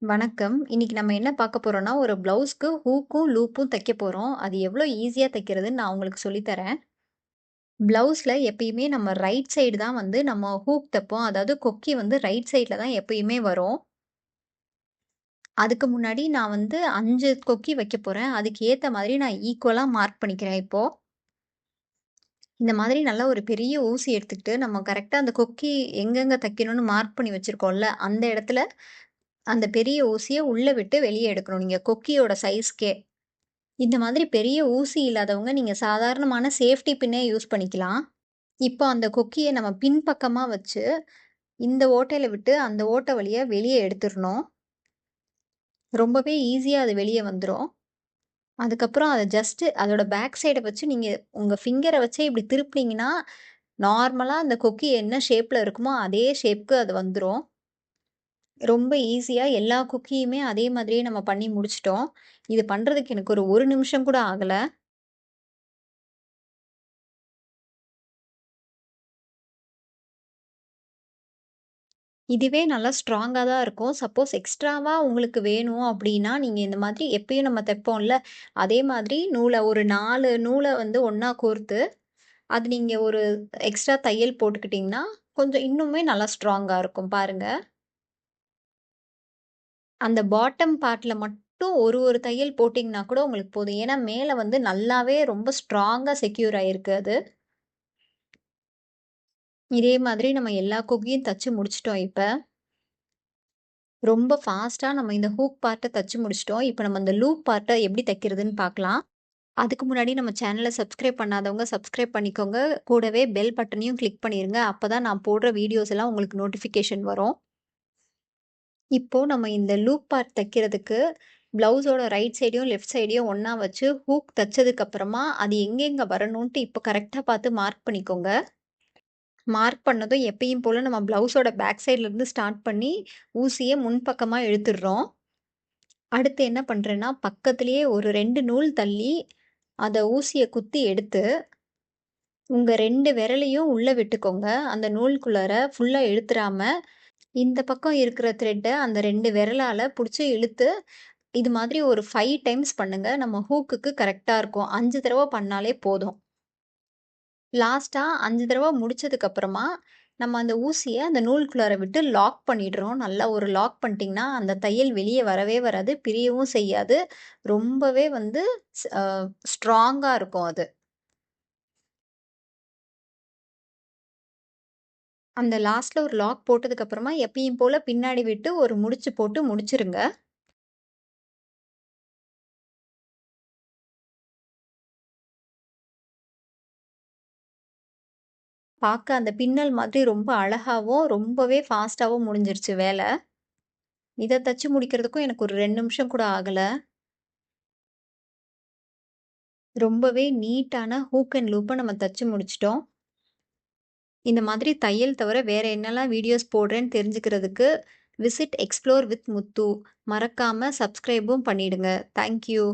வணக்கம். இன்னைக்கு நம்ம என்ன பார்க்க போறோம்னா, ஒரு ப்ளவுஸ்க்கு ஹூக்கும், லூப்பும் தைக்க போறோம். அது எவ்வளோ ஈஸியா தைக்கிறதுன்னு நான் உங்களுக்கு சொல்லி தரேன். ப்ளவுஸ்ல எப்பயுமே நம்ம ரைட் சைடு தான் வந்து நம்ம ஹூக் தைப்போம். அதாவது கொக்கி வந்து ரைட் சைட்ல தான் எப்பயுமே வரும். அதுக்கு முன்னாடி நான் வந்து 5 கொக்கி வைக்க போறேன். அதுக்கு ஏத்த மாதிரி நான் ஈக்குவலா மார்க் பண்ணிக்கிறேன் இப்போ. இந்த மாதிரி நல்லா ஒரு பெரிய ஊசி எடுத்துக்கிட்டு, நம்ம கரெக்ட்டா அந்த கொக்கி எங்கெங்க தைக்கணும்னு மார்க் பண்ணி வச்சிருக்கோம்ல, அந்த இடத்துல அந்த பெரிய ஊசிய உள்ள விட்டு வெளிய எடுக்கணும். நீங்க கொக்கியோட சைஸ்க்கே. இந்த மாதிரி பெரிய ஊசி இல்லாதவங்க நீங்க சாதாரணமான சேஃப்டி பின்னே யூஸ் பண்ணிக்கலாம். இப்போ அந்த கொக்கிய நம்ம பின்பக்கமா வச்சு, இந்த ஓட்டையில விட்டு அந்த ஓட்டை வழியா வெளிய எடுத்துறணும். ரொம்பவே ஈஸியா அது வெளிய வந்துரும். அதுக்கப்புறம் அத ஜஸ்ட் அதோட பேக் சைட வச்சு நீங்க உங்க ஃபிங்கர வச்சே இப்படி திருப்புனீங்கன்னா, நார்மலா அந்த கொக்கி என்ன ஷேப்ல இருக்குமோ, அதே ஷேப்க்கு அது வந்துரும். ரொம்ப ஈஸியா எல்லா குக்கியுமே அதே மாதிரியே நம்ம பண்ணி முடிச்சுட்டோம். இது பண்றதுக்கு எனக்கு ஒரு 1 நிமிஷம் கூட ஆகல. இதுவே நல்லா ஸ்ட்ராங்கா தான் இருக்கும். சப்போஸ் எக்ஸ்ட்ராவா உங்களுக்கு வேணும் அப்டின்னா, நீங்க இந்த மாதிரி எப்பயும் நம்ம தைப்போம்ல, அதே மாதிரி ஒரு 4 நூல வந்து ஒண்ணா கோர்த்து, அது நீங்க ஒரு எக்ஸ்ட்ரா தையல் போட்டுக்கிட்டீங்கன்னா, கொஞ்சம் இன்னுமே நல்லா ஸ்ட்ராங்கா இருக்கும் பாருங்க. அந்த பாட்டம் பார்ட்ல மட்டும் ஒரு தையல் போட்டீங்கன்னா கூட உங்களுக்கு போதும். ஏன்னா மேல வந்து நல்லாவே ரொம்ப ஸ்ட்ராங்கா செக்யூர் ஆயிருக்கு அது. இதே மாதிரி நம்ம எல்லா கொக்கியும் தச்சு முடிச்சுட்டோம் இப்ப. ரொம்ப ஃபாஸ்ட்டா நம்ம இந்த ஹூக் பார்ட்ட தச்சு முடிச்சுட்டோம். இப்ப நம்ம இந்த லூப் பார்ட்ட எப்படி தைக்கிறதுன்னு பார்க்கலாம். அதுக்கு முன்னாடி நம்ம சேனல சப்ஸ்கிரைப் பண்ணாதவங்க சப்ஸ்கிரைப் பண்ணிக்கோங்க. கூடவே பெல் பட்டனையும் கிளிக் பண்ணிருங்க. அப்பதான் நான் போடுற வீடியோஸ் எல்லாம் உங்களுக்கு நோட்டிஃபிகேஷன் வரும். இப்போ நம்ம இந்த லூப் பார்ட் தைக்கிறதுக்கு ப்ளவுஸோட ரைட் சைடையும், லெஃப்ட் சைடையும் ஒண்ணா வச்சு ஹூக் தச்சதுக்கு அப்புறமா, அது எங்கெங்க வரணுன்ட்டு இப்போ கரெக்ட்டா பார்த்து மார்க் பண்ணிக்கோங்க. மார்க் பண்ணதும் எப்பயும் போல நம்ம ப்ளவுஸோட பேக் சைட்ல இருந்து ஸ்டார்ட் பண்ணி, ஊசிய முன்பக்கமா இழுத்துடுறோம். அடுத்து என்ன பண்றேன்னா, பக்கத்திலேயே ஒரு 2 நூல் தள்ளி, அத ஊசிய குத்தி எடுத்து, உங்க 2 விரலையும் உள்ள விட்டுக்கோங்க. அந்த நூலுக்குள்ளார ஃபுல்லா இழுத்துறாம, இந்த பக்கம் இருக்கிற த்ரெட்ட அந்த 2 விரலால புடிச்சு இழுத்து, இது மாதிரி ஒரு 5 டைம்ஸ் பண்ணுங்க. நம்ம ஹூக்குக்கு கரெக்ட்டா இருக்கும். 5 தடவ பண்ணாலே போதும். லாஸ்ட்டா 5 தடவ முடிச்சதுக்கு அப்புறமா, நம்ம அந்த ஊசிய அந்த நூலுக்குள்ளார விட்டு லாக் பண்ணிடுறோம். நல்லா ஒரு லாக் பண்ணிட்டீங்கன்னா, அந்த தையல் வெளிய வரவே வராது. பிரியவும் செய்யாது. ரொம்பவே வந்து ஸ் அ ஸ்ட்ராங்கா இருக்கும் அது. அந்த லாஸ்ட்ல ஒரு லாக் போட்டதுக்கு அப்புறமா, எப்பயும் போல பின்னாடி விட்டு ஒரு முடிச்சு போட்டு முடிச்சிருங்க. பாக்க அந்த பின்னல் மாதிரி ரொம்ப அழகாவும், ரொம்பவே ஃபாஸ்ட்டாவும் முடிஞ்சிருச்சு வேல. இத தச்சு முடிக்கிறதுக்கும் எனக்கு ஒரு 2 நிமிஷம் கூட ஆகல. ரொம்பவே நீட்டான ஹூக் அண்ட் லூப்ப நம்ம தச்சு முடிச்சுட்டோம். இந்த மாதிரி தையல் தவிர வேற என்னலாம் வீடியோஸ் போடுறேன்னு தெரிஞ்சுக்கிறதுக்கு, விசிட் எக்ஸ்ப்ளோர் வித் முத்து. மறக்காம சப்ஸ்கிரைபும் பண்ணிடுங்க. Thank you.